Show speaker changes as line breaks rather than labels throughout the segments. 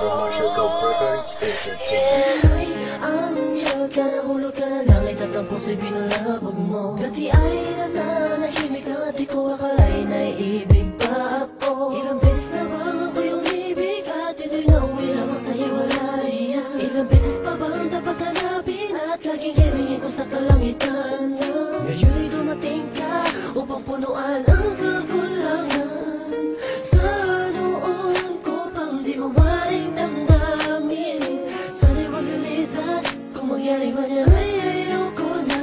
Marshall Go Records Entertainment.
Sana'y anghel ka, nahulog ka na langit at ang puso'y binulabog mo. Dati ay nananahimik lang at di ko akalain na ibig pa ako. Ilang beses na bang ako yung ibig at ito'y nauwi lamang sa hiwalayan. Ilang beses pa bang dapat hanapin at laging hilingin ko sa kalangitan. Ngayon'y dumating ka upang punuan ang kakulangan. Sa noon ko pang di mawaring damdamin. Sana'y wag lilisan kung mangyari man yan ay ayoko na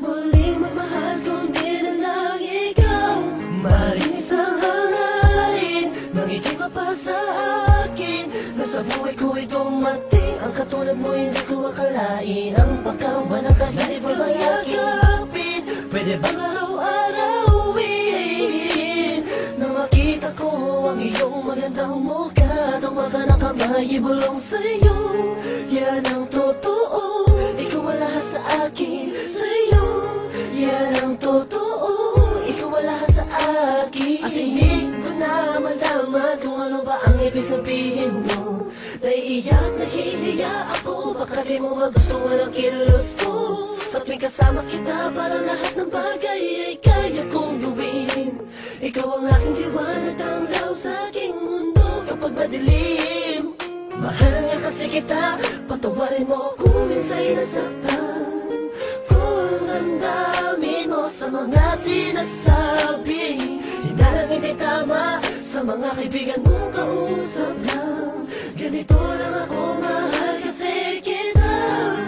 muling magmahal kundi na lang ikaw. Maring isang hangarin nang ika'y mapa sa akin, na sa buhay ko ay dumating ang katulad mo, hindi ko akalain. Ang pagkawa ng kahit ba mayakapin, pwede bang araw-arawin na makita ko ang iyong magandang mukha. Tawa ka na kamay, ibulong sa'yo, yan ang totoo. Ikaw ang lahat sa akin, sa'yo, yan ang totoo. Ikaw ang lahat sa akin. At hindi ko na malaman kung ano ba ang ibig sabihin mo. Naiiyak, nahihiya ako, baka di mo magustuhan ang kilos ko. Sa tuwing kasama kita, parang lahat ng bagay ay kaya kong gawin. Ikaw ang aking liwanag, tanglaw sa aking mundo kapag madilim. Mahal niya kasi kita, patawarin mo kung minsa'y nasaktan. Kung damdamin mo sa mga sinasabi, hinalang hindi tama sa mga kaibigan mong kausap lang. Ganito lang ako, mahal kasi kita.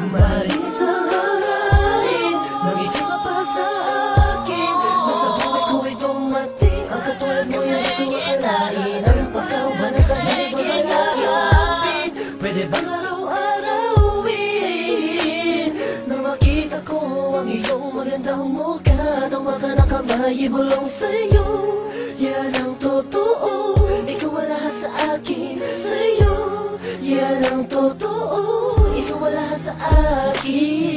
Maring isang hangarin nang ika'y mapa sa akin, na sa buhay ko ay dumating ang katulad mo, hindi ko akalain. Ang pagkawa ng kahit ba mayakapin, pwede bang araw-arawin na makita ko ang iyong magandang mukha. Tawa ka na kamay, ibulong sa'yo, yan ang totoo. Ikaw ang lahat sa akin, sa'yo, yan ang totoo. Ikaw ang lahat sa akin.